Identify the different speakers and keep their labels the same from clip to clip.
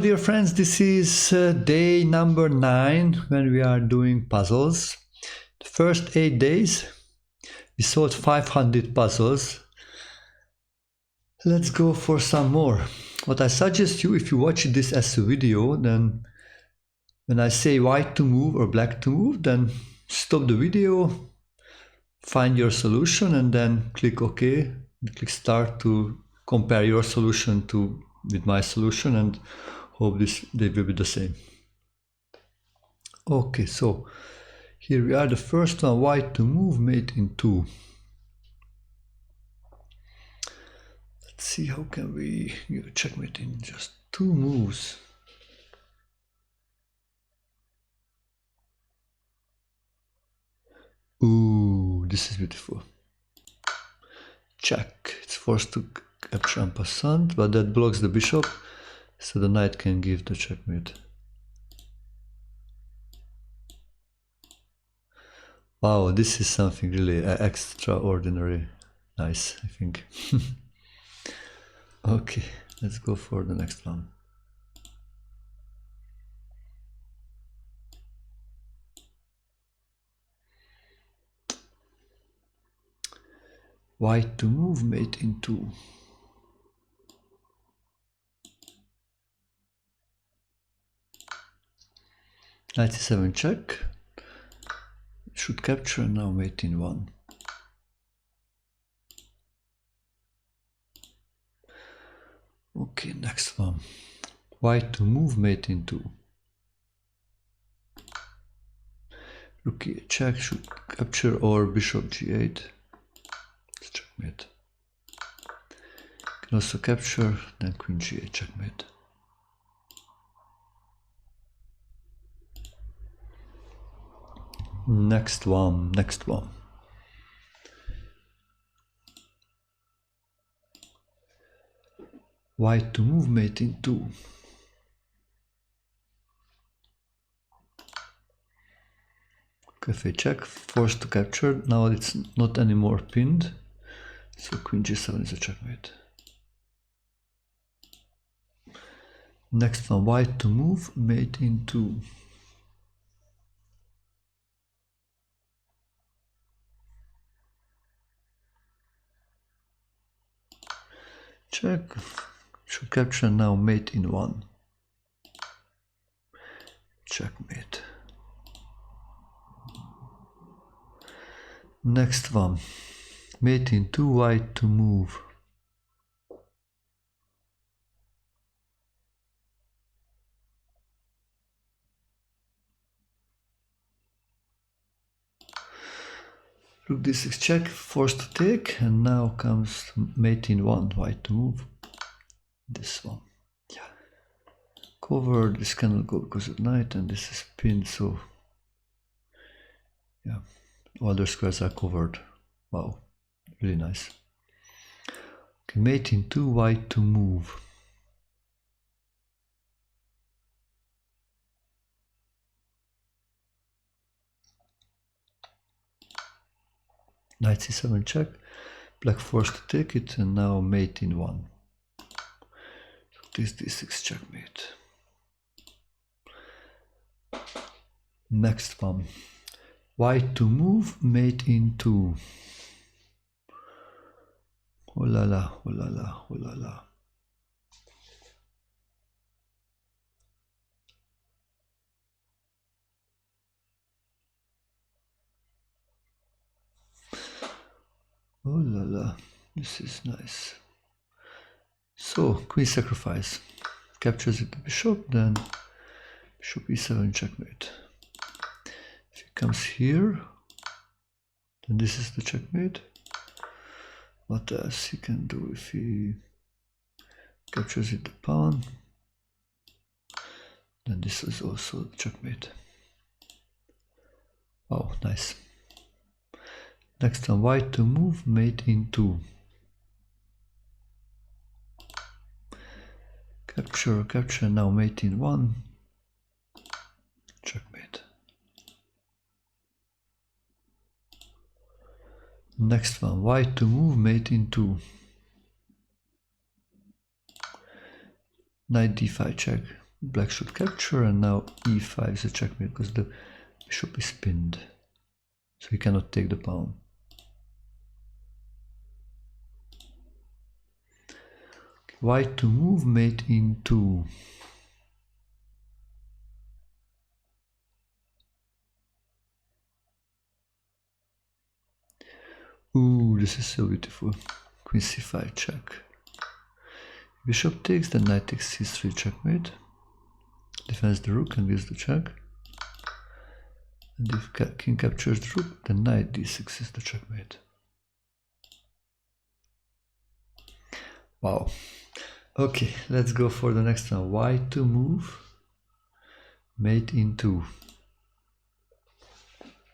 Speaker 1: Dear friends, this is day number 9 when we are doing puzzles. The first 8 days we solved 500 puzzles. Let's go for some more. What I suggest you, if you watch this as a video, then when I say white to move or black to move, then stop the video, find your solution, and then click OK, click start to compare your solution with my solution, and hope they will be the same. Okay, so here we are. The first one, white to move, mate in 2. Let's see how can we checkmate in just 2 moves. Ooh, this is beautiful. Check. It's forced to capture en passant, but that blocks the bishop, so the knight can give the checkmate. Wow, this is something really extraordinary. Nice, I think. Okay, let's go for the next one. White to move, mate in 2. Knight c7 check. Should capture, now mate in 1. Okay, next one. White to move, mate in 2. Rook e8 check, should capture, or bishop g8. Let's checkmate. Can also capture, then queen g8 checkmate. Next one. White to move, mate in 2. Cafe check, forced to capture. Now it's not anymore pinned, so queen g7 is a checkmate. Next one, white to move, mate in 2. Check, should capture, now mate in 1. Checkmate. Next one, mate in 2, white to move. Rook d6 check, forced to take, and now comes mate in 1, white to move. This one, yeah. Covered, this cannot go because of knight, and this is pinned, so yeah, all the squares are covered. Wow, really nice. Okay, mate in 2, white to move. Knight c7 check, black forced to take it, and now mate in 1. So this d6 checkmate. Next one, white to move, mate in 2. Oh la la, oh la la, oh la la. Oh la la, this is nice. So, queen sacrifice. Captures it the bishop, then bishop e7 checkmate. If he comes here, then this is the checkmate. What else he can do if he captures it the pawn? Then this is also the checkmate. Oh, nice. Next one, white to move, mate in 2. Capture, now mate in 1. Checkmate. Next one, white to move, mate in 2. Knight d5 check. Black should capture, and now e5 is a checkmate because the bishop is pinned, so he cannot take the pawn. White to move, mate in 2. Ooh, this is so beautiful. Queen c5 check. Bishop takes, then knight takes c3 checkmate. Defends the rook and gives the check. And if king captures the rook, then knight d6 is the checkmate. Wow. Okay, let's go for the next one. White to move, mate in 2.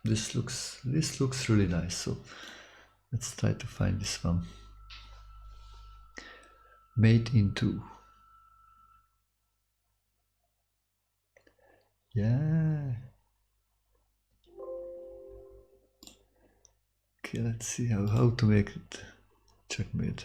Speaker 1: This looks really nice. So let's try to find this one. Mate in 2. Yeah. Okay, let's see how to make it checkmate.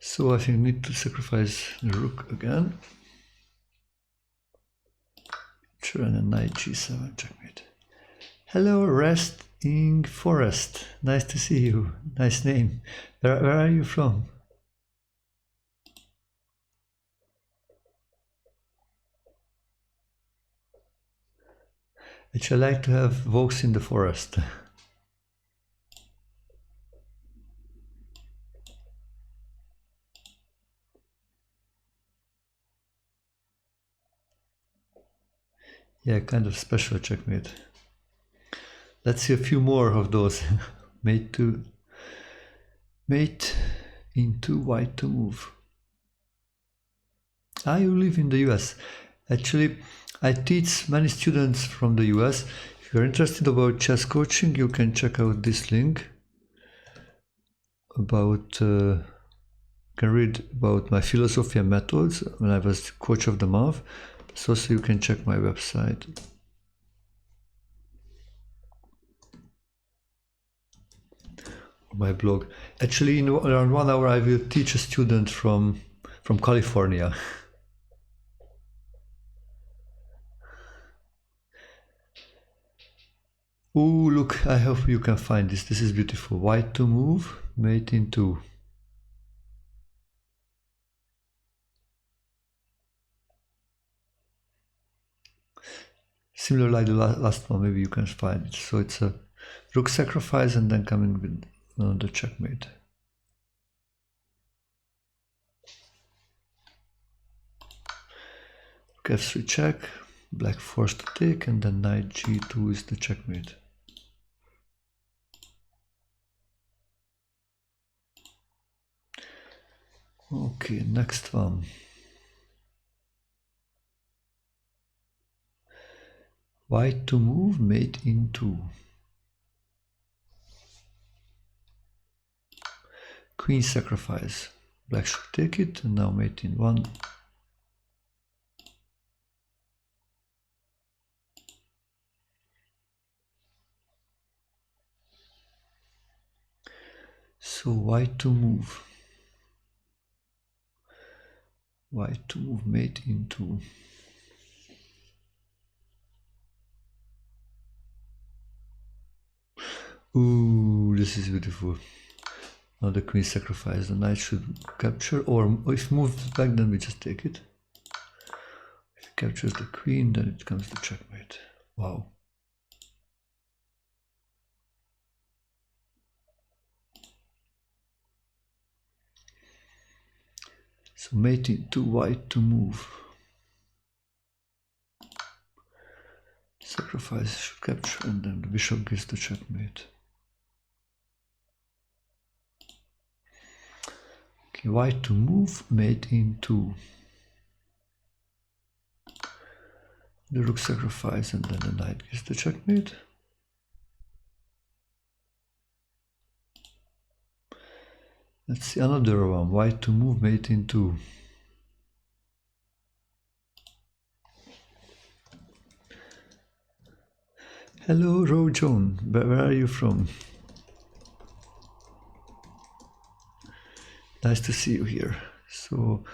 Speaker 1: So I think I need to sacrifice the rook again. Sure, and a knight g7 checkmate. Hello, Resting Forest. Nice to see you. Nice name. Where are you from? Actually, I like to have walks in the forest. Yeah, kind of special checkmate. Let's see a few more of those. Mate in 2, white to move. You live in the US. Actually, I teach many students from the US. If you're interested about chess coaching, you can check out this link about can read about my philosophy and methods when I was coach of the month. So you can check my website. My blog. Actually, in around 1 hour, I will teach a student from California. Ooh, look! I hope you can find this. This is beautiful. White to move, mate in 2. Similar like the last one, maybe you can find it. So it's a rook sacrifice and then coming with the checkmate. Rook f3 check, black forced to take, and then knight g2 is the checkmate. Okay, next one. White to move, mate in 2. Queen sacrifice. Black should take it, and now mate in 1. So white to move. White to move, mate in 2. Ooh, this is beautiful. Now the queen sacrifice. The knight should capture, or if moved back, then we just take it. If it captures the queen, then it comes to checkmate. Wow. So mate in 2, white to move. Sacrifice should capture, and then the bishop gives the checkmate. Okay, white to move, mate in 2. The rook sacrifice, and then the knight gives the checkmate. Let's see another one. White to move, mate in 2. Hello, Rojon. Where are you from? Nice to see you here. So,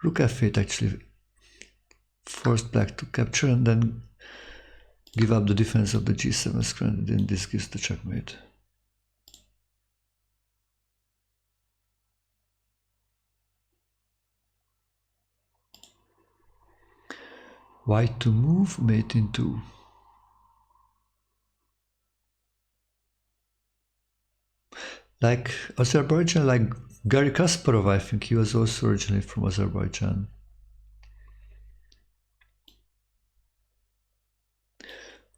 Speaker 1: rook f8 actually forced black to capture and then give up the defense of the g7 square, and then this gives the checkmate. White to move, mate in 2. Like Azerbaijan, like Garry Kasparov, I think he was also originally from Azerbaijan.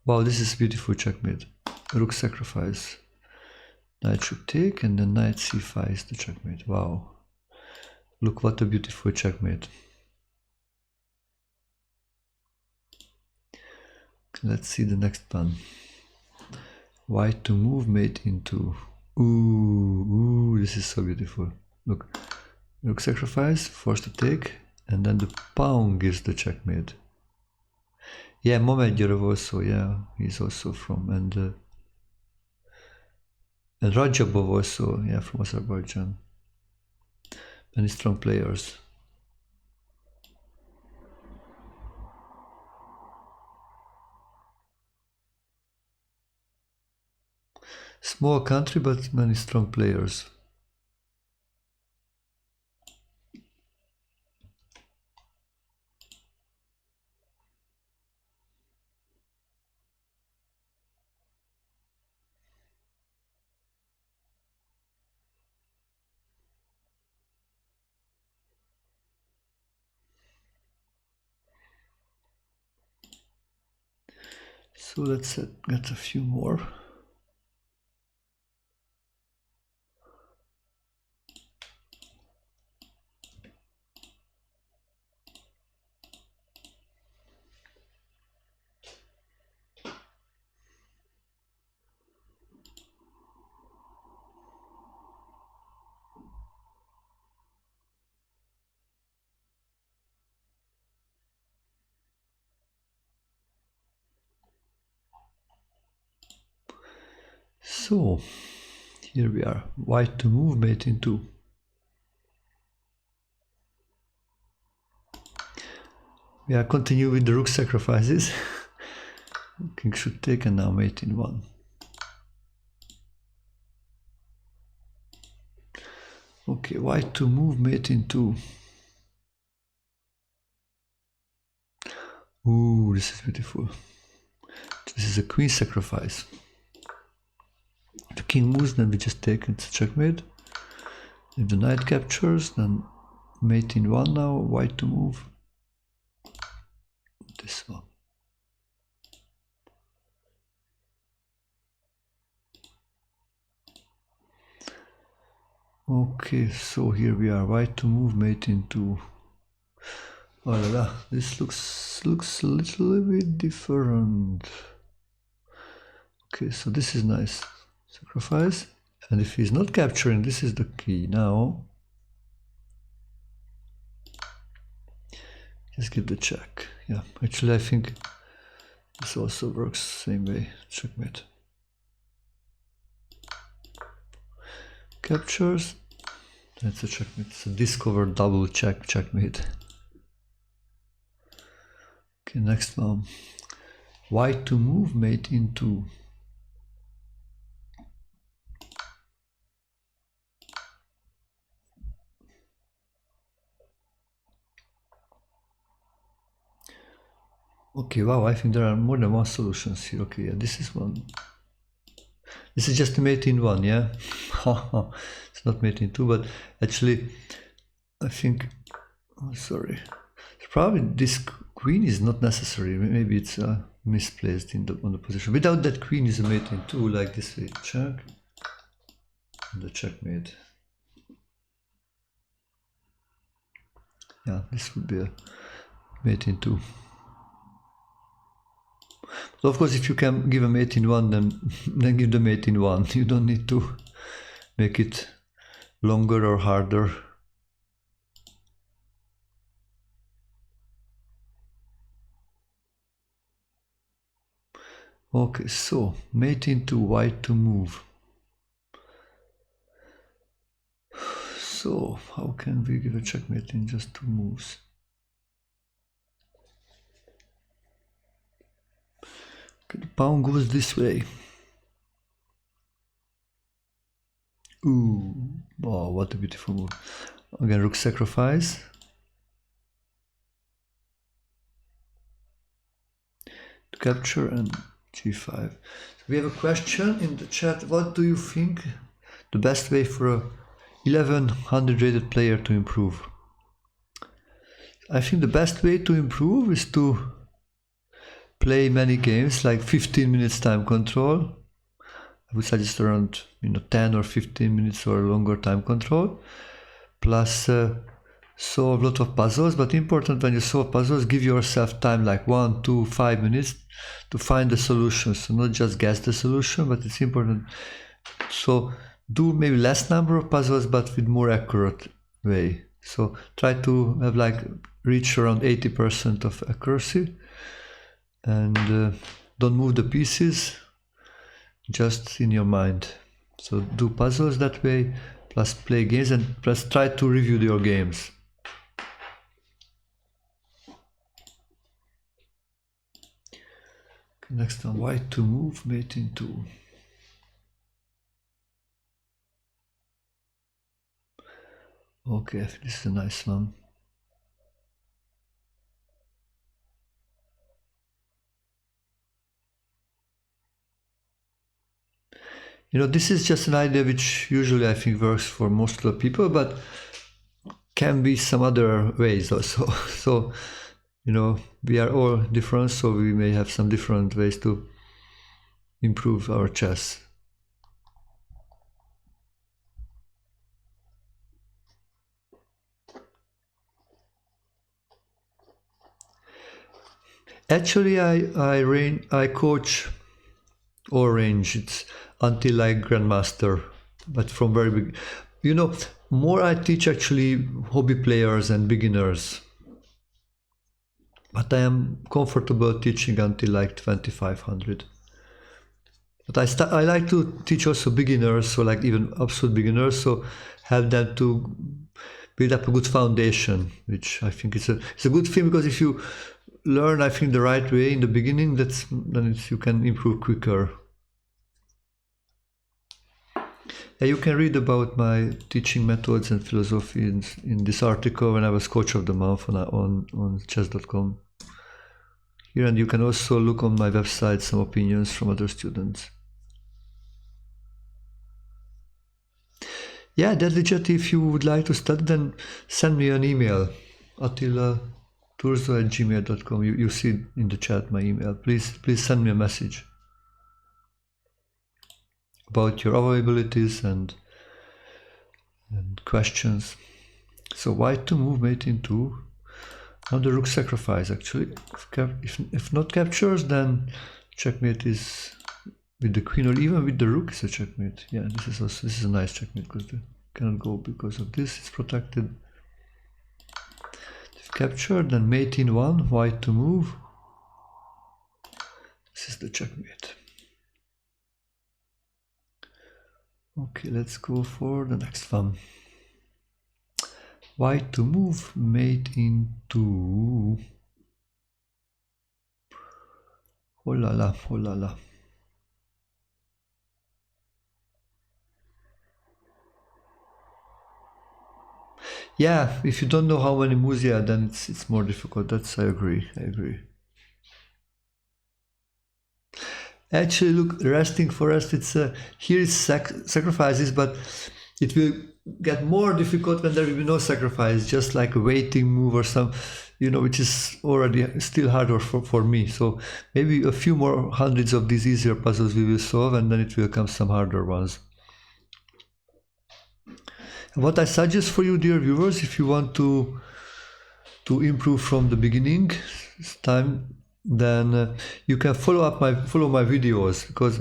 Speaker 1: Wow, this is beautiful checkmate. Rook sacrifice. Knight should take, and then knight c5 is the checkmate. Wow. Look what a beautiful checkmate. Let's see the next one. White to move, mate into. Ooh, this is so beautiful. Look, rook sacrifice, forced to take, and then the pawn gives the checkmate. Yeah, Momedyorov also, yeah, he's also from, and Rajabov also, yeah, from Azerbaijan. Many strong players. Small country, but many strong players. So let's get a few more. So, here we are. White to move, mate in 2. We are continuing with the rook sacrifices. King should take, and now mate in 1. Okay, white to move, mate in 2. Ooh, this is beautiful. This is a queen sacrifice. If the king moves, then we just take, it's a checkmate. If the knight captures, then mate in 1 now, white to move. This one. Okay, so here we are, white to move, mate in 2. Oh la la, this looks a little bit different. Okay, so this is nice. Sacrifice. And if he's not capturing, this is the key. Now, just give the check. Yeah, actually I think this also works same way. Checkmate. Captures. That's a checkmate. It's a discover double checkmate. Okay, next one. White to move, mate in 2. Okay, wow, I think there are more than one solutions here. Okay, yeah, this is one. This is just a mate in 1, yeah? It's not mate in 2, but actually, I think, oh, sorry. Probably this queen is not necessary. Maybe it's misplaced on the position. Without that queen is a mate in 2, like this way. Check. And the checkmate. Yeah, this would be a mate in 2. So of course, if you can give a mate in 1, then give the mate in 1. You don't need to make it longer or harder. Okay, so mate into white to move. So how can we give a checkmate in just 2 moves? Okay, the pawn goes this way. Ooh, wow, what a beautiful move. Again, rook sacrifice. To capture and g5. So we have a question in the chat. What do you think the best way for a 1100 rated player to improve? I think the best way to improve is to play many games, like 15 minutes time control. I would suggest around 10 or 15 minutes or longer time control, plus solve a lot of puzzles. But important when you solve puzzles, give yourself time, like 1, 2, 5 minutes to find the solution. So not just guess the solution, but it's important. So do maybe less number of puzzles, but with more accurate way. So try to have reach around 80% of accuracy, and don't move the pieces, just in your mind. So do puzzles that way, plus play games, and plus try to review your games. Okay, next one, white to move, mate in 2. Okay, I think this is a nice one. This is just an idea which usually I think works for most of the people, but can be some other ways also. So, we are all different, so we may have some different ways to improve our chess. Actually, I coach all range. It's until grandmaster, but from very big. More I teach actually hobby players and beginners. But I am comfortable teaching until 2500. But I like to teach also beginners, so even absolute beginners, so help them to build up a good foundation, which I think it's a good thing, because if you learn, I think, the right way in the beginning, then you can improve quicker. Yeah, you can read about my teaching methods and philosophy in this article when I was coach of the month on chess.com. Here, and you can also look on my website some opinions from other students. Yeah, deadly chat, if you would like to study, then send me an email, attila.turzo@gmail.com. You see in the chat my email. Please send me a message about your availabilities and questions. So white to move, mate in 2. Now the rook sacrifice, actually. If not captures, then checkmate is with the queen, or even with the rook is a checkmate. Yeah, this is a nice checkmate, because they cannot go because of this. It's protected. If captured, then mate in 1, white to move. This is the checkmate. Okay, let's go for the next one. White to move, mate in 2. Oh la la, oh la la. Yeah, if you don't know how many moves, yeah, then it's more difficult. I agree. Actually, look, resting for rest, it's here is sacrifices, but it will get more difficult when there will be no sacrifice, just like a waiting move or some, which is already still harder for me. So maybe a few more hundreds of these easier puzzles we will solve, and then it will come some harder ones. What I suggest for you, dear viewers, if you want to improve from the beginning time, then you can follow my videos, because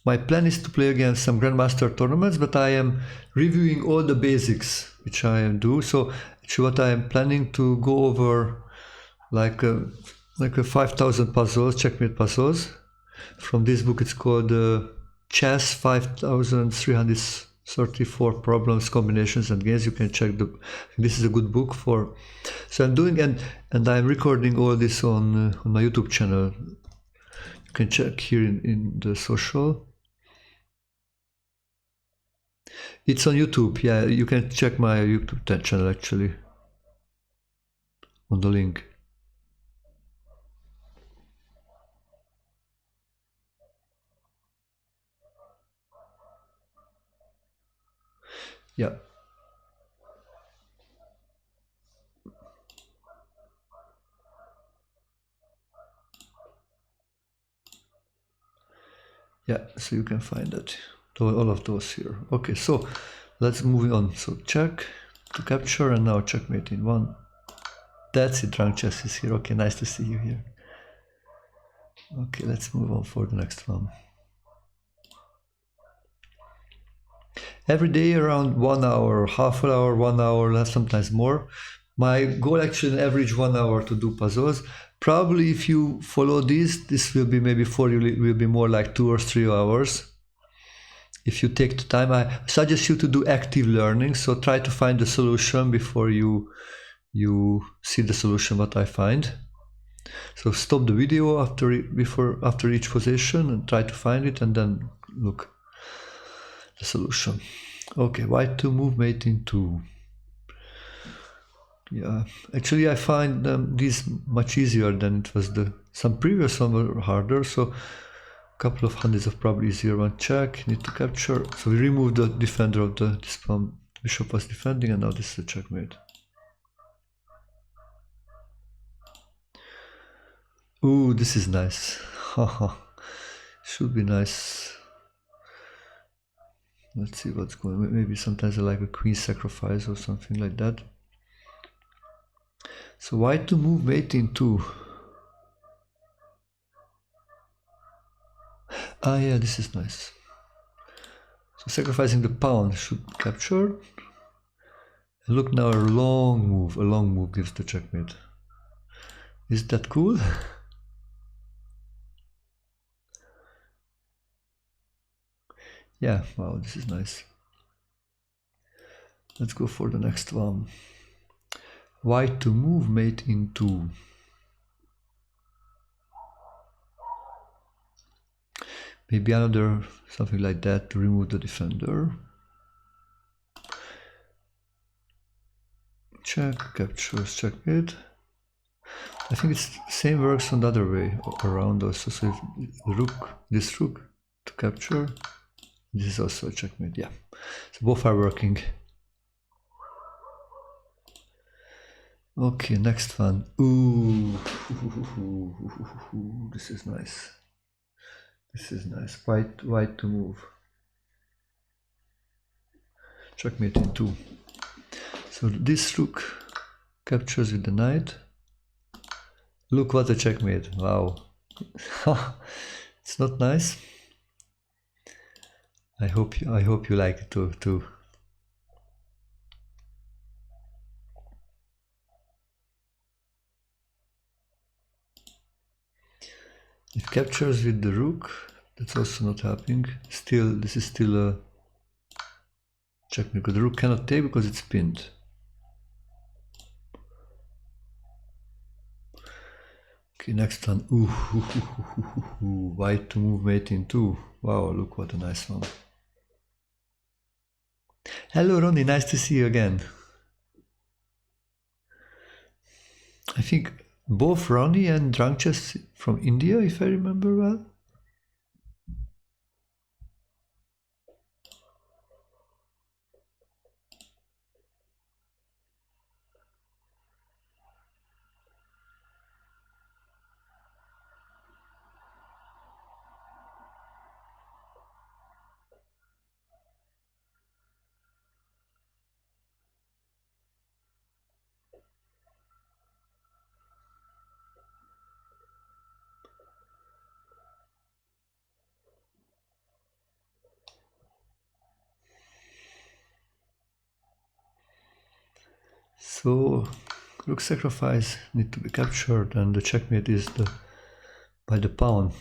Speaker 1: my plan is to play against some grandmaster tournaments, but I am reviewing all the basics which I do. So actually, what I am planning to go over like a 5,000 puzzles, checkmate puzzles, from this book. It's called Chess 5334 Problems, Combinations and Games. You can check this is a good book for. So I'm doing and I'm recording all this on my YouTube channel. You can check here in the social. It's on YouTube. Yeah, you can check my YouTube channel actually on the link. Yeah. Yeah, so you can find that. All of those here. Okay, so let's move on. So check to capture and now checkmate in one. That's it, drunk chess is here. Okay, nice to see you here. Okay, let's move on for the next one. Every day around 1 hour, half an hour, 1 hour, sometimes more. My goal actually average 1 hour to do puzzles. Probably if you follow this will be maybe for you will be more like 2 or 3 hours. If you take the time, I suggest you to do active learning. So try to find the solution before you see the solution what I find. So stop the video after each position and try to find it and then look the solution. Okay, white to move mate in 2. Yeah, actually I find these much easier than it was some previous one were harder. So a couple of hundreds of probably easier one. Check, need to capture. So we remove the defender of this one. Bishop was defending and now this is a checkmate. Ooh, this is nice. Should be nice. Let's see what's going on. Maybe sometimes I like a queen sacrifice or something like that. So white to move mate in 2. Ah, yeah, this is nice. So sacrificing the pawn should capture. And look now, a long move gives the checkmate. Is that cool? Yeah, wow, this is nice. Let's go for the next one. White to move mate in 2. Maybe another something like that to remove the defender. Check, captures, checkmate. I think it's same works on the other way around also. So if this rook to capture, this is also a checkmate. Yeah, so both are working. Okay, next one. Ooh, this is nice. This is nice. White to move. Checkmate in 2. So this rook captures with the knight. Look what a checkmate. Wow. It's not nice. I hope you like it too. It captures with the rook. That's also not happening. This is still a checkmate because the rook cannot take because it's pinned. Okay, next one. Ooh, white to move mate in 2. Wow, look what a nice one. Hello Ronnie, nice to see you again. I think both Ronnie and Drunk Chess from India, if I remember well. So rook sacrifice need to be captured and the checkmate is by the pawn.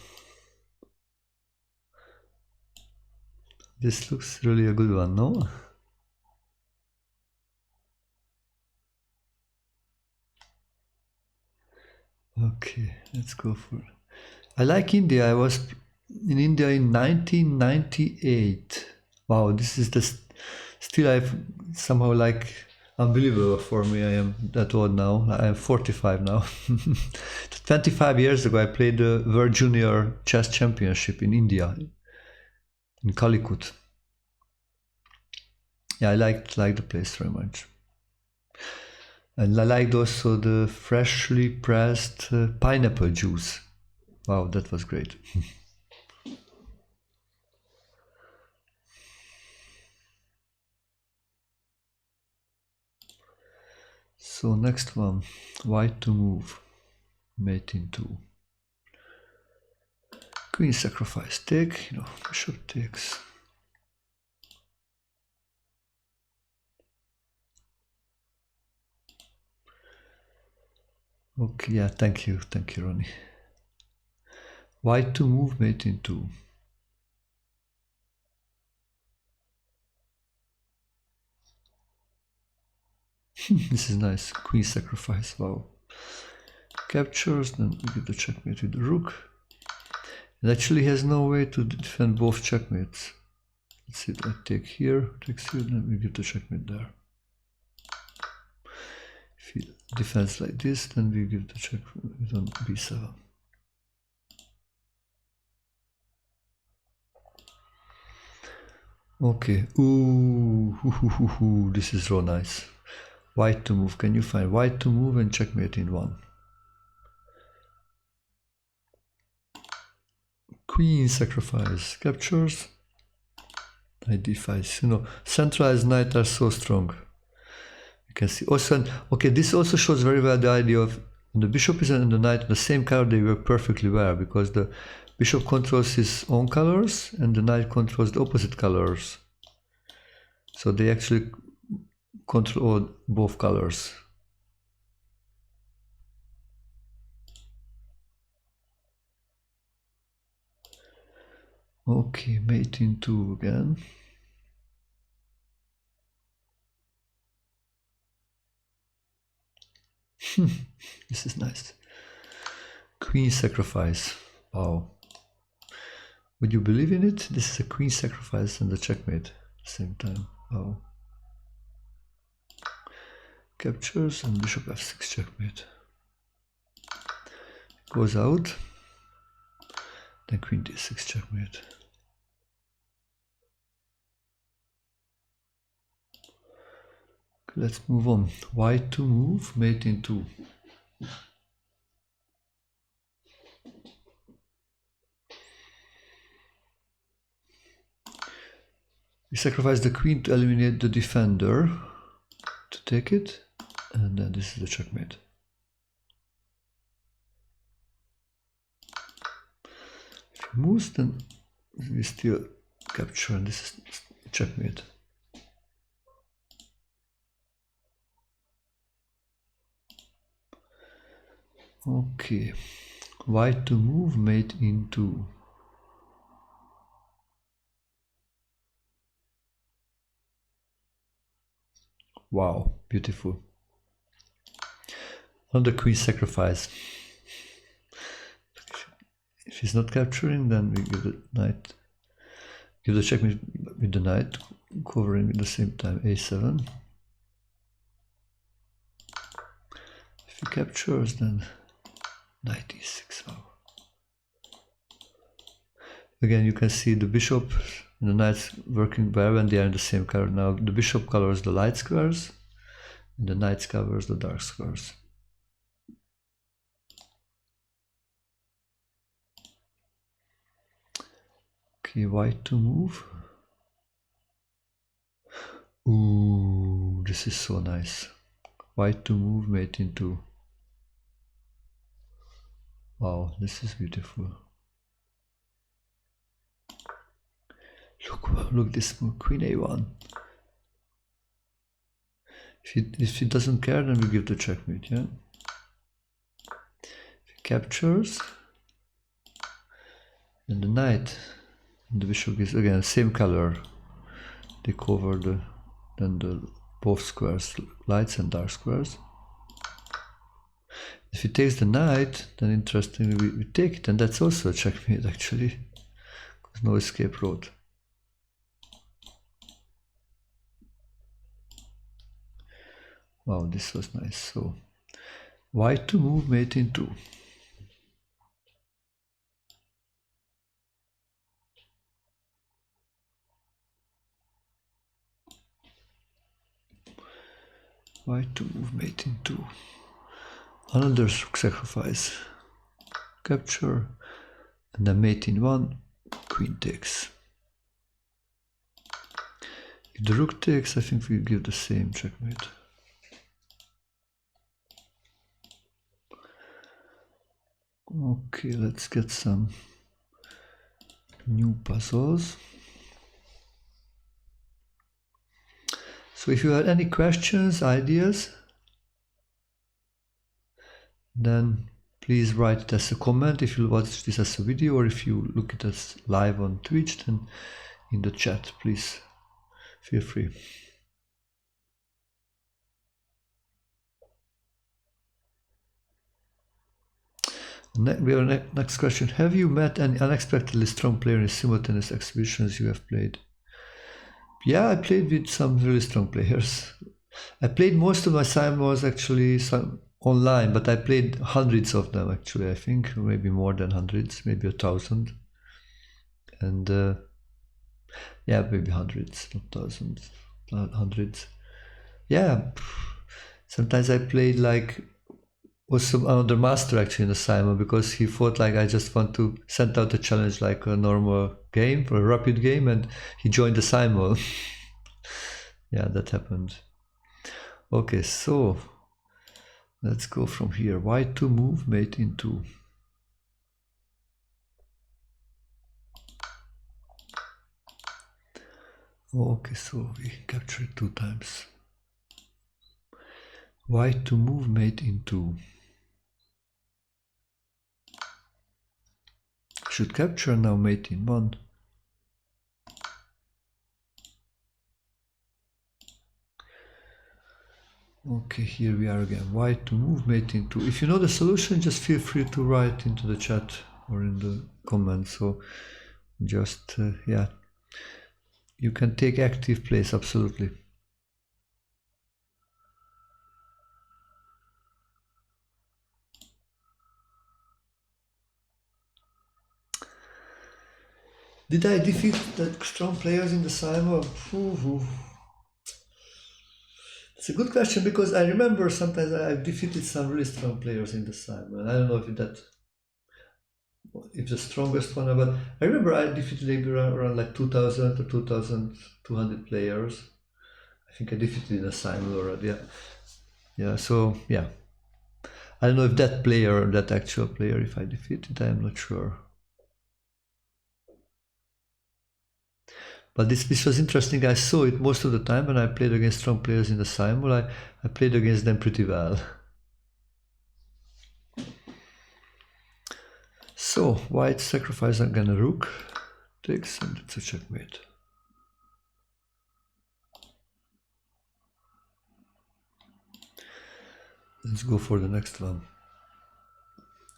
Speaker 1: This looks really a good one, no? Okay, let's go for it. I like India. I was in India in 1998. Wow, this is the still I've somehow like unbelievable for me. I am that old now. I am 45 now. 25 years ago, I played the World Junior Chess Championship in India, in Calicut. Yeah, I liked the place very much. And I liked also the freshly pressed pineapple juice. Wow, that was great. So next one, white to move, mate in 2. Queen sacrifice, take, bishop takes. Okay, yeah, thank you, Ronnie. White to move, mate in 2. This is nice, queen sacrifice, wow. Captures, then we get the checkmate with the rook. It actually has no way to defend both checkmates. Let's see, I take here, takes here, then we get the checkmate there. If he defends like this, then we give the checkmate on b7. Okay, ooh, this is so nice. White to move, can you find white to move and checkmate in 1? Queen sacrifice, captures, knight d5. Centralized knights are so strong. You can see also, okay, this also shows very well the idea of when the bishop is and the knight on the same color, they work perfectly well because the bishop controls his own colors and the knight controls the opposite colors. So they actually control both colors. Okay, mate in 2 again. This is nice. Queen sacrifice. Wow. Would you believe in it? This is a queen sacrifice and a checkmate at the same time. Wow. Captures and bishop f6 checkmate. Goes out. Then queen d6 checkmate. Let's move on. White to move, mate in 2. We sacrifice the queen to eliminate the defender, to take it, and then this is the checkmate. If he moves, then we still capture, and this is checkmate. Okay, white to move, mate in 2. Wow, beautiful. Another queen sacrifice. If he's not capturing, then we give the knight, give the checkmate with the knight, covering at the same time a7. If he captures, then knight e6. Wow. Again, you can see the bishop and the knights working well when they are in the same color. Now the bishop covers the light squares and the knight covers the dark squares. Okay, white to move. Ooh, this is so nice. White to move, mate in 2. Wow, this is beautiful. Look this move, queen a1. If he doesn't care, then we give the checkmate, yeah? If he captures, and the knight And the bishop is again same color. They cover the both squares, lights and dark squares. If he takes the knight, then interestingly we take it, and that's also a checkmate actually. There's no escape road. Wow, this was nice. So white to move, mate in 2. White to move, mate in 2. Another rook sacrifice. Capture, and then mate in 1, queen takes. If the rook takes, I think we give the same checkmate. Okay, let's get some new puzzles. So if you had any questions, ideas, then please write it as a comment if you watch this as a video, or if you look at us live on Twitch, then in the chat, please feel free. We have next question. Have you met any unexpectedly strong player in simultaneous exhibitions you have played? Yeah, I played with some really strong players. I played most of my simultaneous actually online, but I played hundreds of them actually, I think, maybe more than hundreds, maybe 1,000. And yeah, maybe hundreds, not thousands, hundreds. Yeah, sometimes I played like also another master actually in the Simon, because he thought like I just want to send out a challenge like a normal game or a rapid game, and he joined the Simon. Yeah, that happened. Okay, so let's go from here. White to move, mate in 2. Okay, so we capture it 2 times. White to move, mate in 2. Should capture now, mate in 1. Okay, here we are again. White to move, mate in 2. If you know the solution, just feel free to write into the chat or in the comments. So just, yeah, you can take active place, absolutely. Did I defeat the strong players in the Simon? It's a good question, because I remember sometimes I've defeated some really strong players in the Simon. I don't know if the strongest one, but I remember I defeated maybe around like 2,000 or 2,200 players. I think I defeated in the Simon already. Yeah. So yeah, I don't know if that player, that actual player, if I defeated, I am not sure. But this was interesting. I saw it most of the time when I played against strong players in the Simul. I played against them pretty well. So white sacrifice again a rook, takes, and it's a checkmate. Let's go for the next one.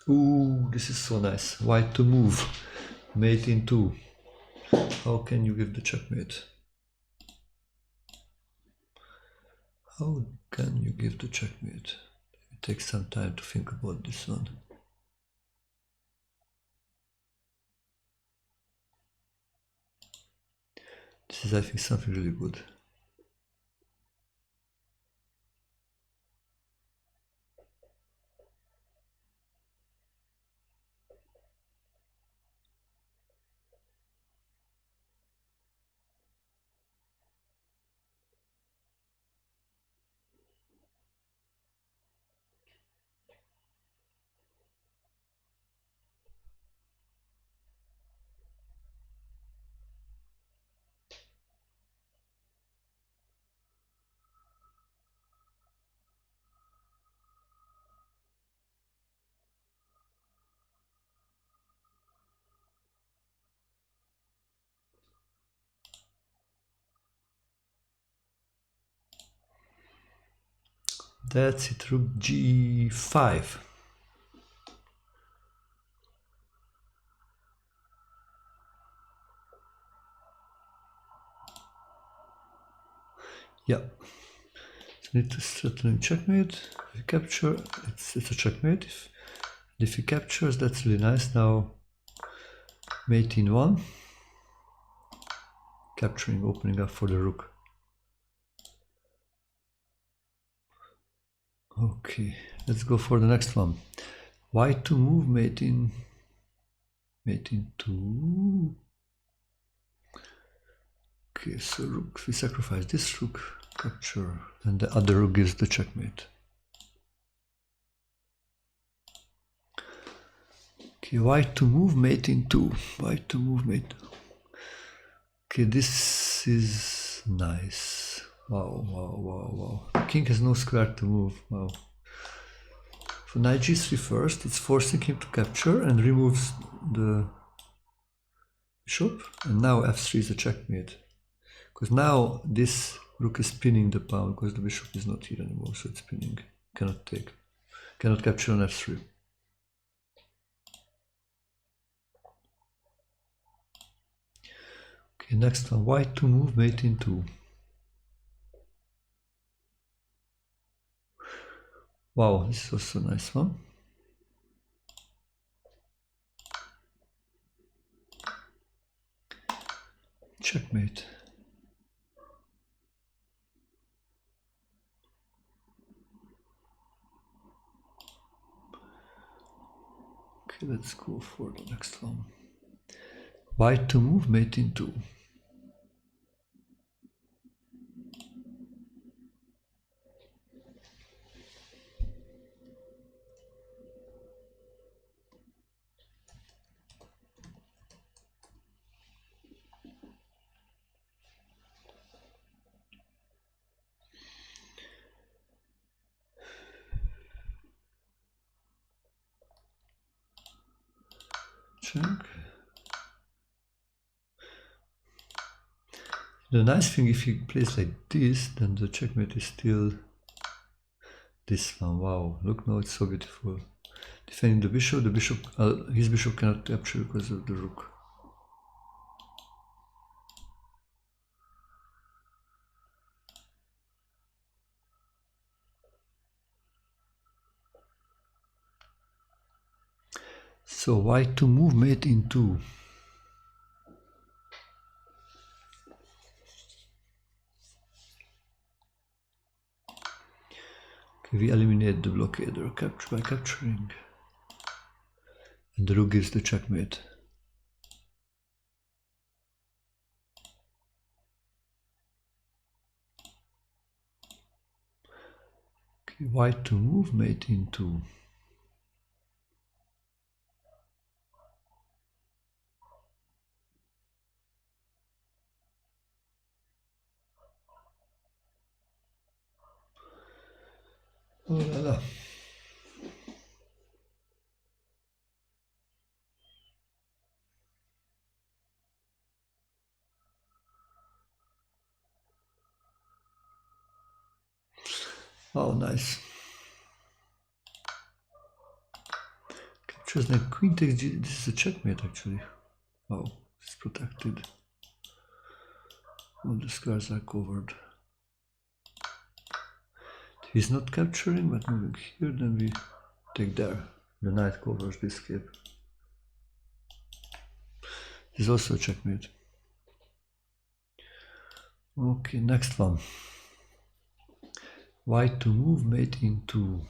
Speaker 1: Ooh, this is so nice. White to move, mate in 2. How can you give the checkmate? How can you give the checkmate? It takes some time to think about this one. This is, I think, something really good. That's it, rook g5. Yeah. So need to settle in checkmate. If we capture, it's a checkmate. If he captures, that's really nice. Now mate in 1. Capturing, opening up for the rook. Okay, let's go for the next one. White to move, mate in 2. Okay, so rook, we sacrifice this rook, capture, and the other rook gives the checkmate. Okay, white to move, mate in 2. White to move, mate. Okay, this is nice. Wow, wow, wow, wow. The king has no square to move. Wow. So knight g3 first, it's forcing him to capture and removes the bishop. And now f3 is a checkmate. Because now this rook is pinning the pawn because the bishop is not here anymore, so it's pinning. Cannot take. Cannot capture on f3. Okay, next one, white to move, mate in 2. Wow, this is also a nice one. Checkmate. Okay, let's go for the next one. White to move, mate in 2. Check. The nice thing, if he plays like this, then the checkmate is still this one. Wow, look now, it's so beautiful. Defending the bishop, his bishop cannot capture because of the rook. So white to move, mate in 2. Okay, we eliminate the blockader by capturing. And the rook gives the checkmate. Okay, white to move, mate in 2. Oh la la. Oh, nice. Captures knight, queen takes g. This is a checkmate actually. Oh, it's protected. All the squares are covered. He's not capturing, but moving here, then we take there. The knight covers the escape. This is also a checkmate. Okay, next one. White to move, mate in 2.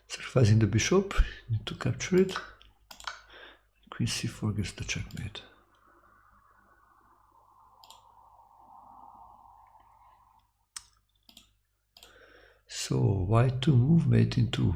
Speaker 1: Sacrificing the bishop, need to capture it. Queen c4 gives the checkmate. So white to move, mate in 2.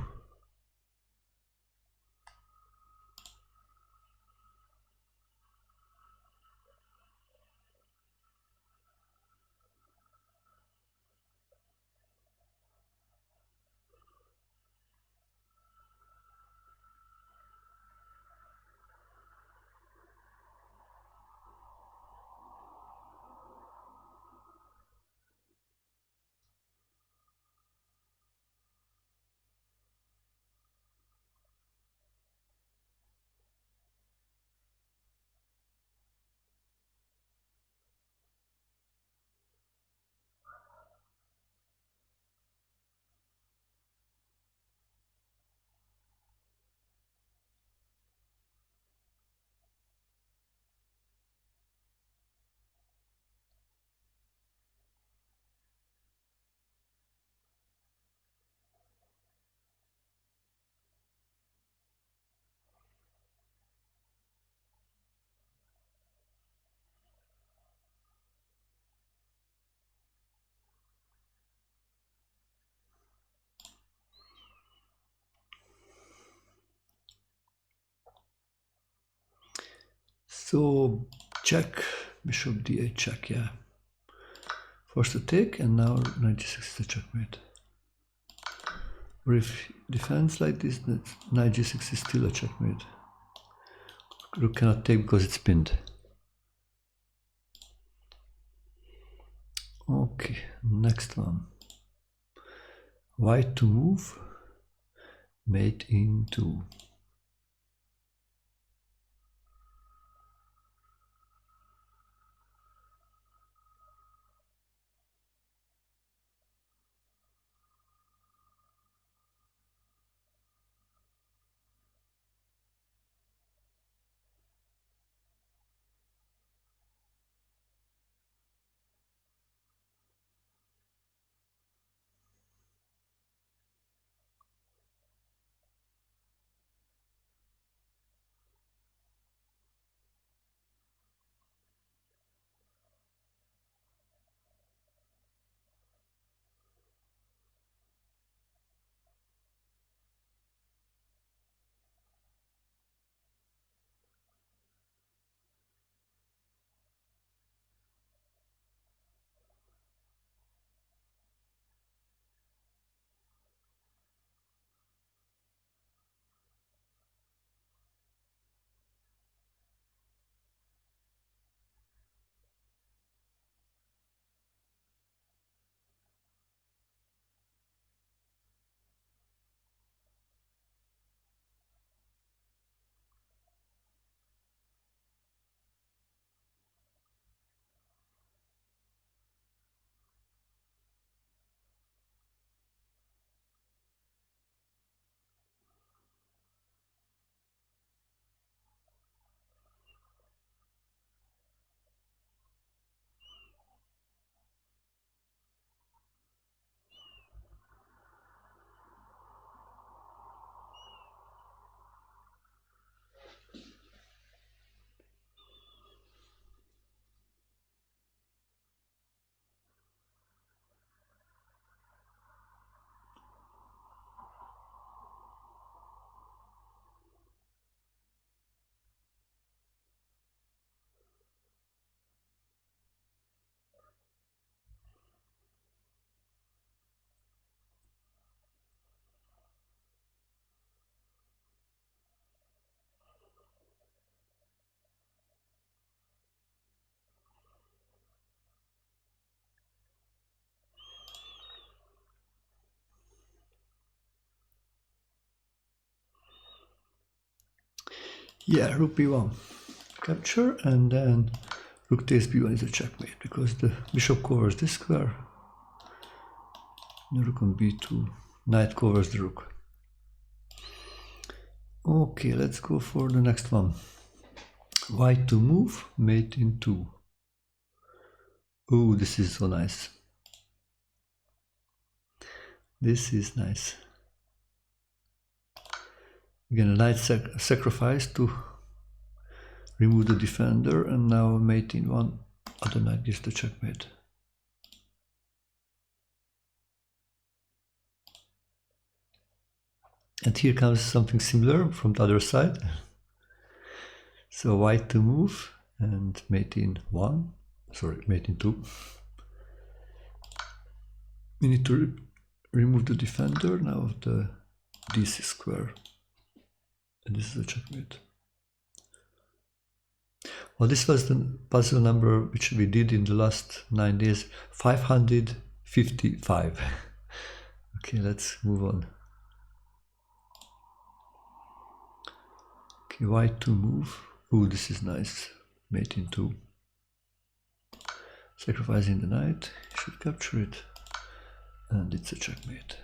Speaker 1: So check, bishop d8 check, yeah. Forced to take, and now knight g6 is the checkmate. Or if defends like this, knight g6 is still a checkmate. Rook cannot take because it's pinned. Okay, next one. White to move, mate in 2. Yeah, rook b1 capture, and then rook takes b1 is a checkmate because the bishop covers this square. The rook on b2, knight covers the rook. Okay, let's go for the next one. White to move, mate in 2. Oh, this is so nice. This is nice. Again, a knight sacrifice to remove the defender, and now mate in 1. Other knight gives the checkmate. And here comes something similar from the other side. So white to move and mate in 1. Sorry, mate in 2. We need to remove the defender now of the d6 square. And this is a checkmate. Well, this was the puzzle number which we did in the last 9 days, 555. Okay, let's move on. Okay, white to move. Oh, this is nice. Mate in 2. Sacrificing the knight, should capture it. And it's a checkmate.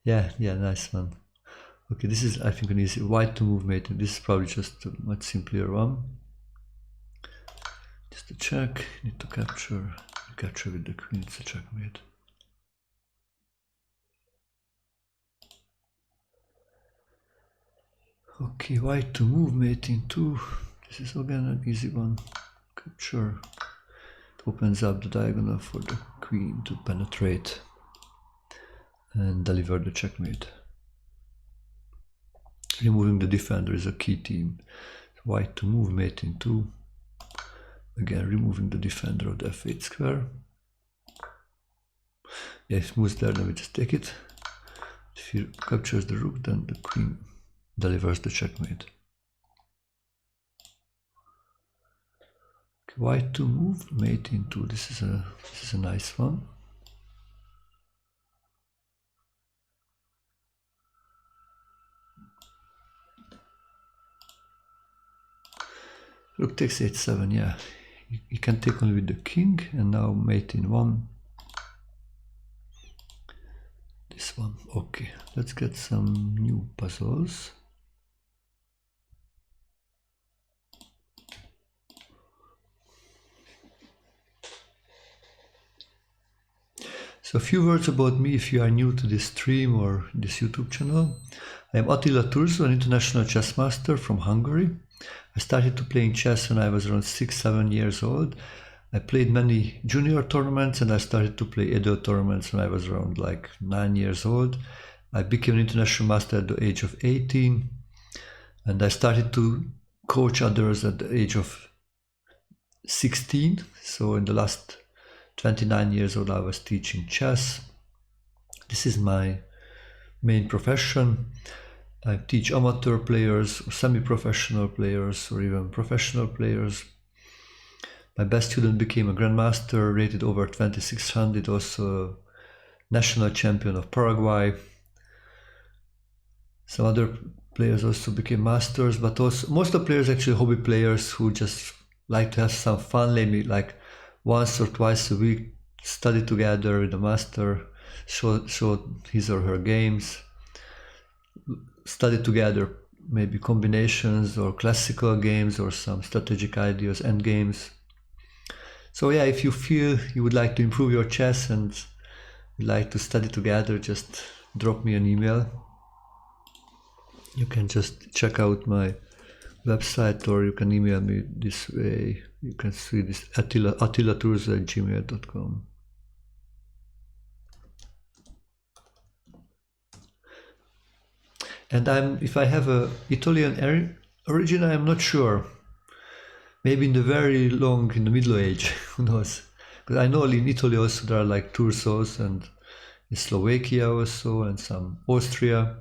Speaker 1: Yeah, nice one. Okay, this is, I think, an easy white to move mate. This is probably just a much simpler one. Just a check, need to capture. Capture with the queen, it's a checkmate. Okay, white to move mate in 2. This is again an easy one. Capture. It opens up the diagonal for the queen to penetrate. and deliver the checkmate. Removing the defender is a key theme. White to move, mate in 2. Again, removing the defender of the f8 square. Yeah, if it moves there, then we just take it. If he captures the rook, then the queen delivers the checkmate. Okay, white to move, mate in 2. This is a nice one. Rook takes h7, yeah. You can take only with the king, and now mate in 1. This one, okay. Let's get some new puzzles. So a few words about me if you are new to this stream or this YouTube channel. I am Attila Turzo, an international chess master from Hungary. I started to playing chess when I was around 6-7 years old. I played many junior tournaments and I started to play adult tournaments when I was around like 9 years old. I became an international master at the age of 18 and I started to coach others at the age of 16. So in the last 29 years old I was teaching chess. This is my main profession. I teach amateur players, or semi-professional players, or even professional players. My best student became a grandmaster, rated over 2600, also national champion of Paraguay. Some other players also became masters, but also most of the players actually hobby players who just like to have some fun, maybe like once or twice a week, study together with the master, show his or her games, study together maybe combinations or classical games or some strategic ideas and games. So yeah, if you feel you would like to improve your chess and would like to study together, just drop me an email. You can just check out my website or you can email me this way. You can see this attilaturzo@gmail.com. And if I have a Italian origin, I'm not sure. Maybe in the Middle Age, who knows? Because I know in Italy also there are like Turzos, and in Slovakia also, and some Austria.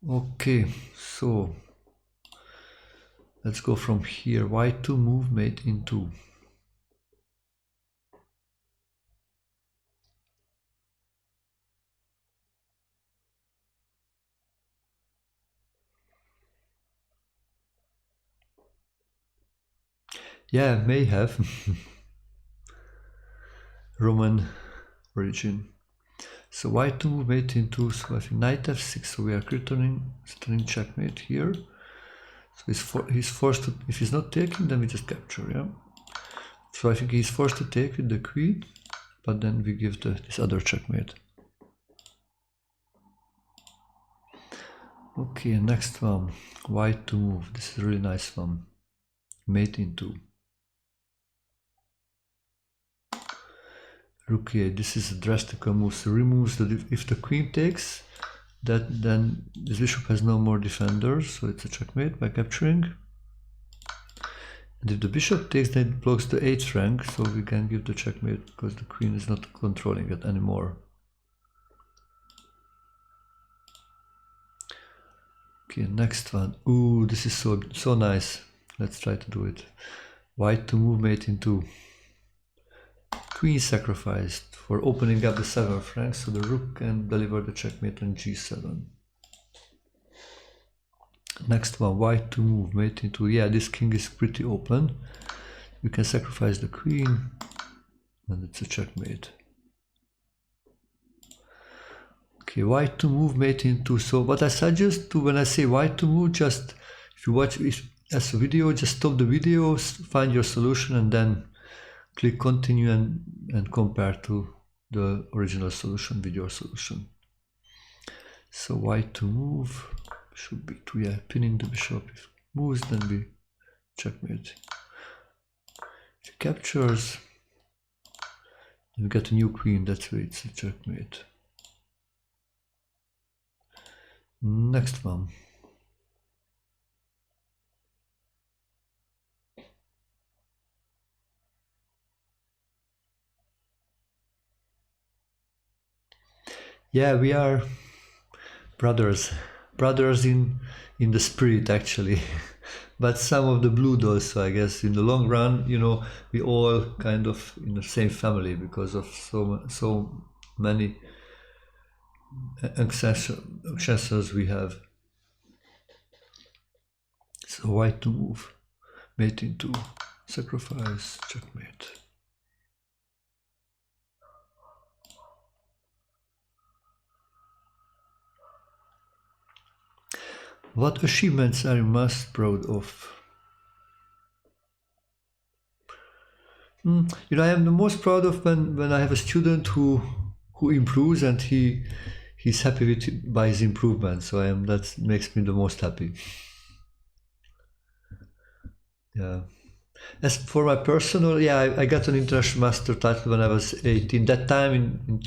Speaker 1: Okay, so let's go from here. White to move, mate in 2. Yeah, may have Roman origin. So white to move, mate in 2. So I think knight f6. So we are returning checkmate here. So he's forced to. If he's not taking, then we just capture. Yeah. So I think he's forced to take with the queen, but then we give this other checkmate. Okay, next one. White to move. This is a really nice one. Mate in 2. Rook a8. This is a drastic move. So removes if the queen takes, then this bishop has no more defenders. So it's a checkmate by capturing. And if the bishop takes, then it blocks the 8th rank. So we can give the checkmate because the queen is not controlling it anymore. Okay, next one. Ooh, this is so nice. Let's try to do it. White to move, mate in 2. Queen sacrificed for opening up the 7th rank, so the rook can deliver the checkmate on g7. Next one, white to move, mate in 2. Yeah, this king is pretty open. We can sacrifice the queen, and it's a checkmate. Okay, white to move, mate in 2. So what I suggest to when I say white to move, just if you watch as a video, just stop the video, find your solution, and then click continue and compare to the original solution with your solution. So white to move should be 2, yeah, pinning the bishop. If it moves, then we checkmate. If it captures, We get a new queen, that's why it's a checkmate. Next one. Yeah, we are brothers in the spirit actually. But some of the blood also, I guess, in the long run, you know, we all kind of in the same family because of so many ancestors we have. So white to move, mate into sacrifice, checkmate. What achievements are you most proud of? You know, I am the most proud of when I have a student who improves and he's happy by his improvement. So that makes me the most happy. Yeah. As for my personal, yeah, I got an international master title when I was 18. That time in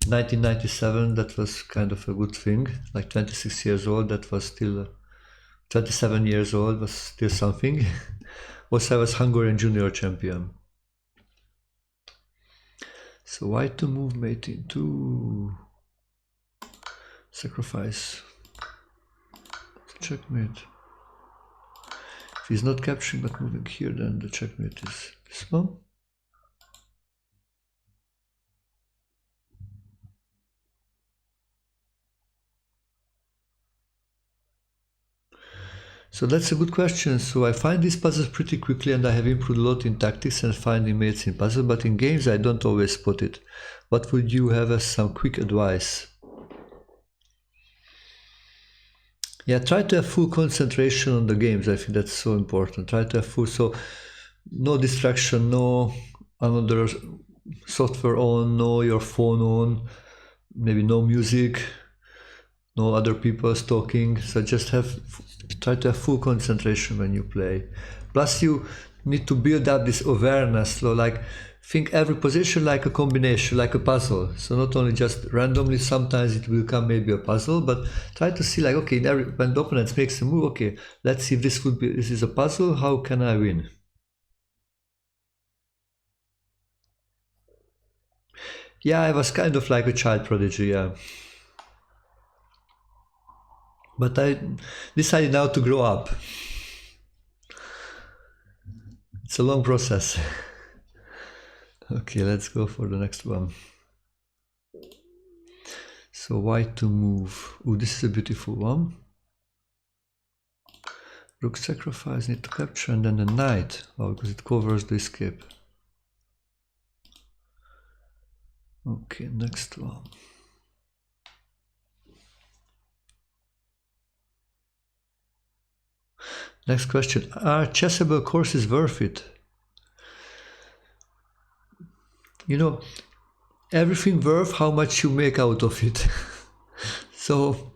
Speaker 1: 1997, that was kind of a good thing. Like 26 years old, that was still 27 years old was still something. Also, I was Hungarian junior champion. So white to move, mate into sacrifice, checkmate. If he's not capturing but moving here, then the checkmate is this one. So that's a good question. So I find these puzzles pretty quickly and I have improved a lot in tactics and finding mates in puzzles, but in games I don't always spot it. What would you have as some quick advice? Yeah, try to have full concentration on the games. I think that's so important. Try to have full, so no distraction, no another software on, no your phone on, maybe no music, no other people talking. So just try to have full concentration when you play. Plus you need to build up this awareness. So like think every position like a combination, like a puzzle. So not only just randomly, sometimes it will come maybe a puzzle, but try to see like, okay, when the opponent makes a move, okay, let's see if this is a puzzle, how can I win? Yeah, I was kind of like a child prodigy, yeah. But I decided now to grow up. It's a long process. Okay, let's go for the next one. So white to move. Oh, this is a beautiful one. Rook sacrifice, need to capture, and then the knight. Oh, because it covers the escape. Okay, next one. Next question. Are chessable courses worth it? You know, everything worth how much you make out of it. So,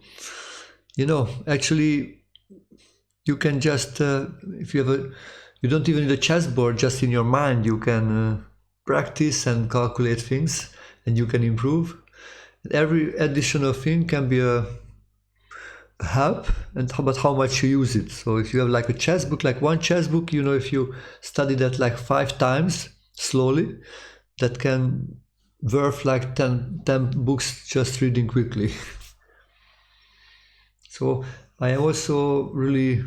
Speaker 1: you know, actually, you can just, if you have you don't even need a chessboard, just in your mind, you can practice and calculate things and you can improve. Every additional thing can be a help, and but how much you use it. So if you have like a chess book, like one chess book, you know, if you study that like 5 times slowly, that can worth like 10 books just reading quickly. So I also really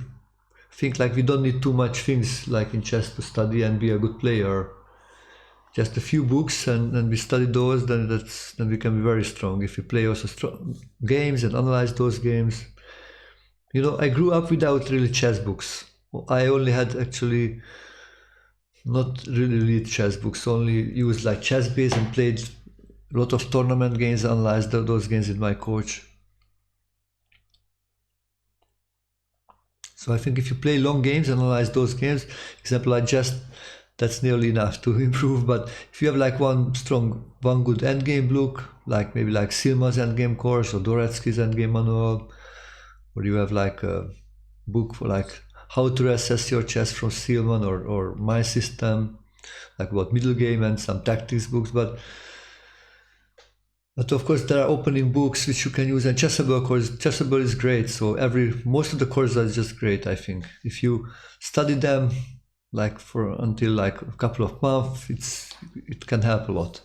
Speaker 1: think like we don't need too much things like in chess to study and be a good player. Just a few books and we study those, then we can be very strong. If we play also strong games and analyze those games. You know, I grew up without really chess books. I only had actually not really read chess books, only used like chess-base and played a lot of tournament games, analyzed those games with my coach. So I think if you play long games, analyze those games, example like that's nearly enough to improve. But if you have like one good endgame book, like maybe like Silma's endgame course or Doretsky's endgame manual, or you have like a book for like how to assess your chess from Silman or my system, like about middle game and some tactics books, but of course there are opening books which you can use, and Chessable is great. So most of the courses are just great, I think. If you study them like until like a couple of months, it can help a lot.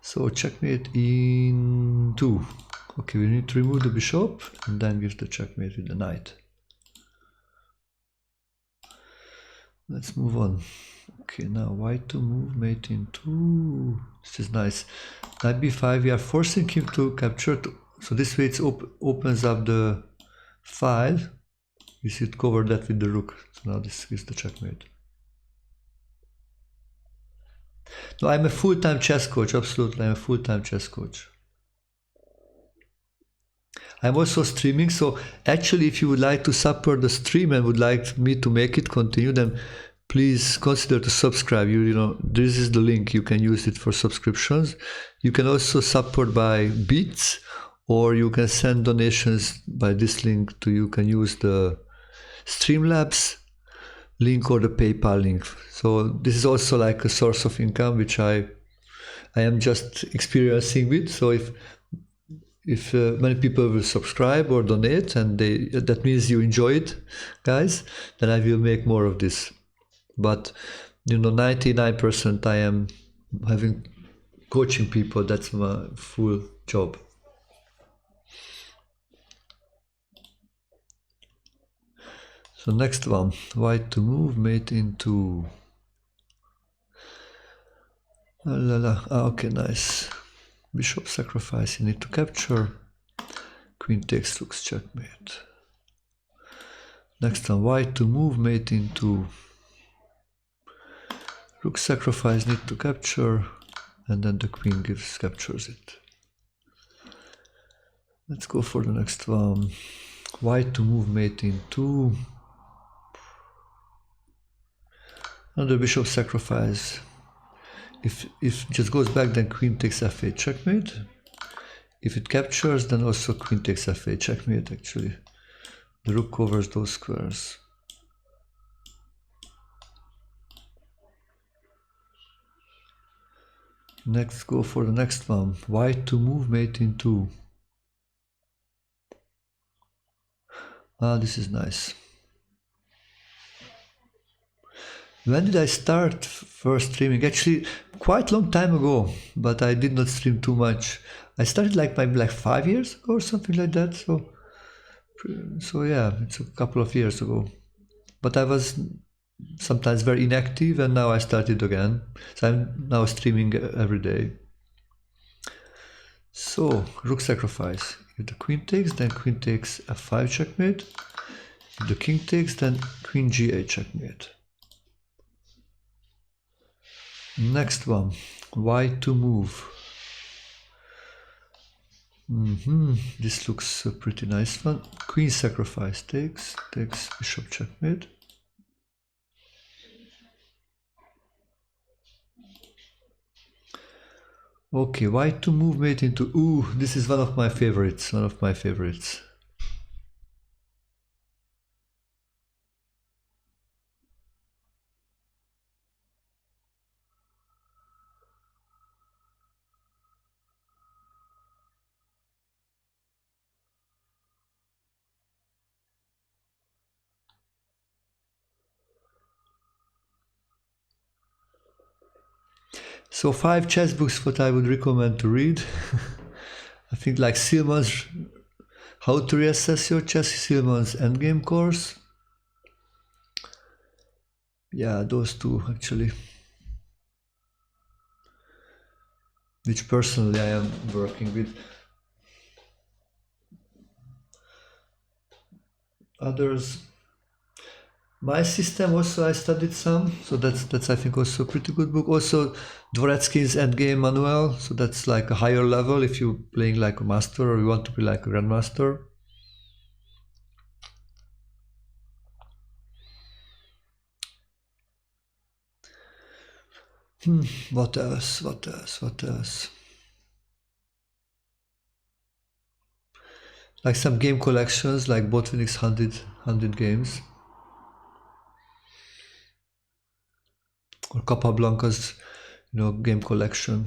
Speaker 1: So checkmate in 2. Okay, we need to remove the bishop and then give the checkmate with the knight. Let's move on. Okay, now white to move, mate in 2. This is nice. Knight b5, we are forcing him to capture. So this way it opens up the file. We should cover that with the rook. So now this is the checkmate. No, I'm a full-time chess coach, absolutely. I'm a full-time chess coach. I'm also streaming, so actually if you would like to support the stream and would like me to make it continue, then please consider to subscribe. You know, this is the link. You can use it for subscriptions. You can also support by bits, or you can send donations by this link to, you can use the Streamlabs link or the PayPal link. So this is also like a source of income, which I am just experiencing with. So if many people will subscribe or donate, and that means you enjoy it, guys, then I will make more of this. But 99% I am having coaching people. That's my full job. So next one, white to move, mate into. Okay, nice. Bishop sacrifice, you need to capture. Queen takes, rook checkmate. Next one, white to move, mate into. Rook sacrifice, need to capture, and then the queen captures it. Let's go for the next one. White to move, mate in 2. Another bishop sacrifice. If it just goes back, then queen takes f8 checkmate. If it captures, then also queen takes f8 checkmate, actually. The rook covers those squares. Next, go for the next one. White to move, mate in 2. This is nice. When did I start first streaming? Actually, quite a long time ago, but I did not stream too much. I started maybe 5 years ago or something like that. So yeah, it's a couple of years ago. But I was sometimes very inactive, and now I started again. So I'm now streaming every day. So rook sacrifice. If the queen takes, then queen takes f5 checkmate. If the king takes, then queen g8 checkmate. Next one, white to move. This looks a pretty nice one. Queen sacrifice takes bishop checkmate. Okay, white to move, mate into. Ooh, this is one of my favorites. So 5 chess books what I would recommend to read. I think like Silman's How to Reassess Your Chess, Silman's Endgame course. Yeah, those two actually. Which personally I am working with. Others. My system also I studied some, so that's I think also a pretty good book. Also Dvoretsky's Endgame Manual, so that's like a higher level if you're playing like a master or you want to be like a grandmaster. What else? Like some game collections, like Botvinnik's 100 games. or Capablanca's, game collection.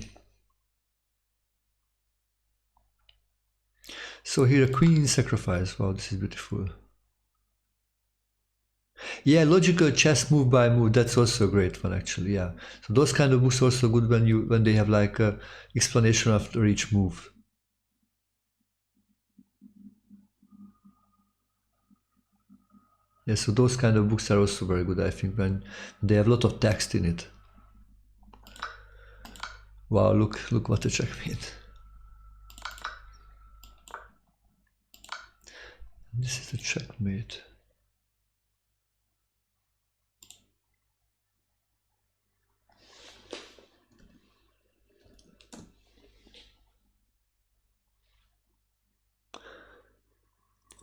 Speaker 1: So here a queen sacrifice. Wow, this is beautiful. Yeah, logical chess move by move. That's also a great one, actually. Yeah. So those kind of books are also good when they have like a explanation after each move. Yeah, so those kind of books are also very good, I think, when they have a lot of text in it. Wow, look what a checkmate. This is a checkmate.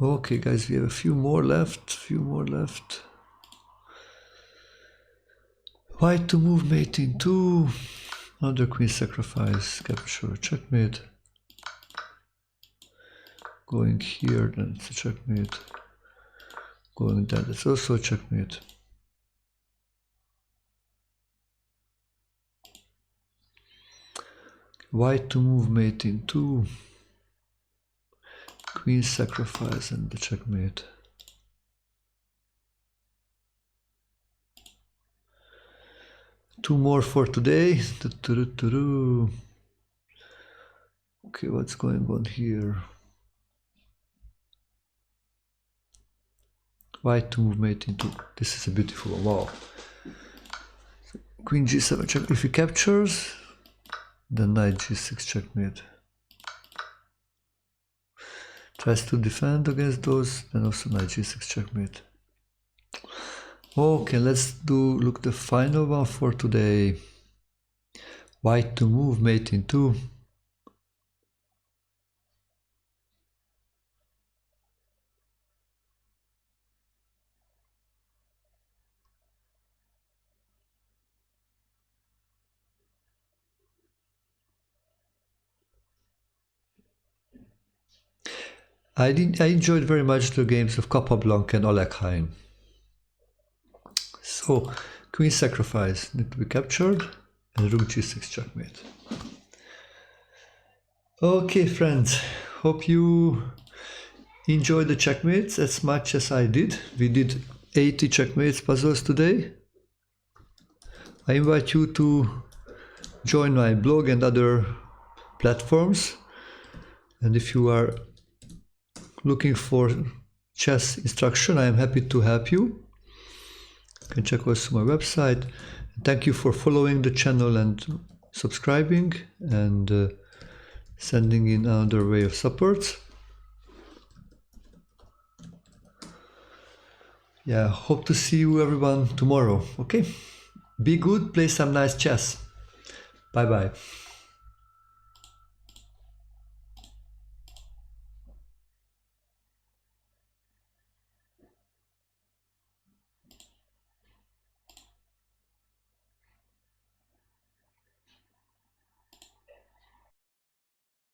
Speaker 1: Okay, guys, we have a few more left. White to move mate in 2. Another queen sacrifice, capture, checkmate. Going here, then it's a checkmate. Going there, that's also a checkmate. White to move mate in 2. Queen sacrifice and the checkmate. Two more for today. Okay, what's going on here? White to move mate into. This is a beautiful one. Wow. Queen g7 check. If he captures, then knight g6 checkmate. Tries to defend against those, then also knight g6 checkmate. Okay, let's look the final one for today. White to move mate in 2. I enjoyed very much the games of Capablanca and Alekhine. So, queen sacrifice need to be captured, and rook g6 checkmate. Okay, friends, hope you enjoyed the checkmates as much as I did. We did 80 checkmates puzzles today. I invite you to join my blog and other platforms, and if you are looking for chess instruction, I am happy to help you. You can check also my website. Thank you for following the channel and subscribing and sending in another way of support. Yeah, hope to see you everyone tomorrow. Okay, be good, play some nice chess. Bye bye.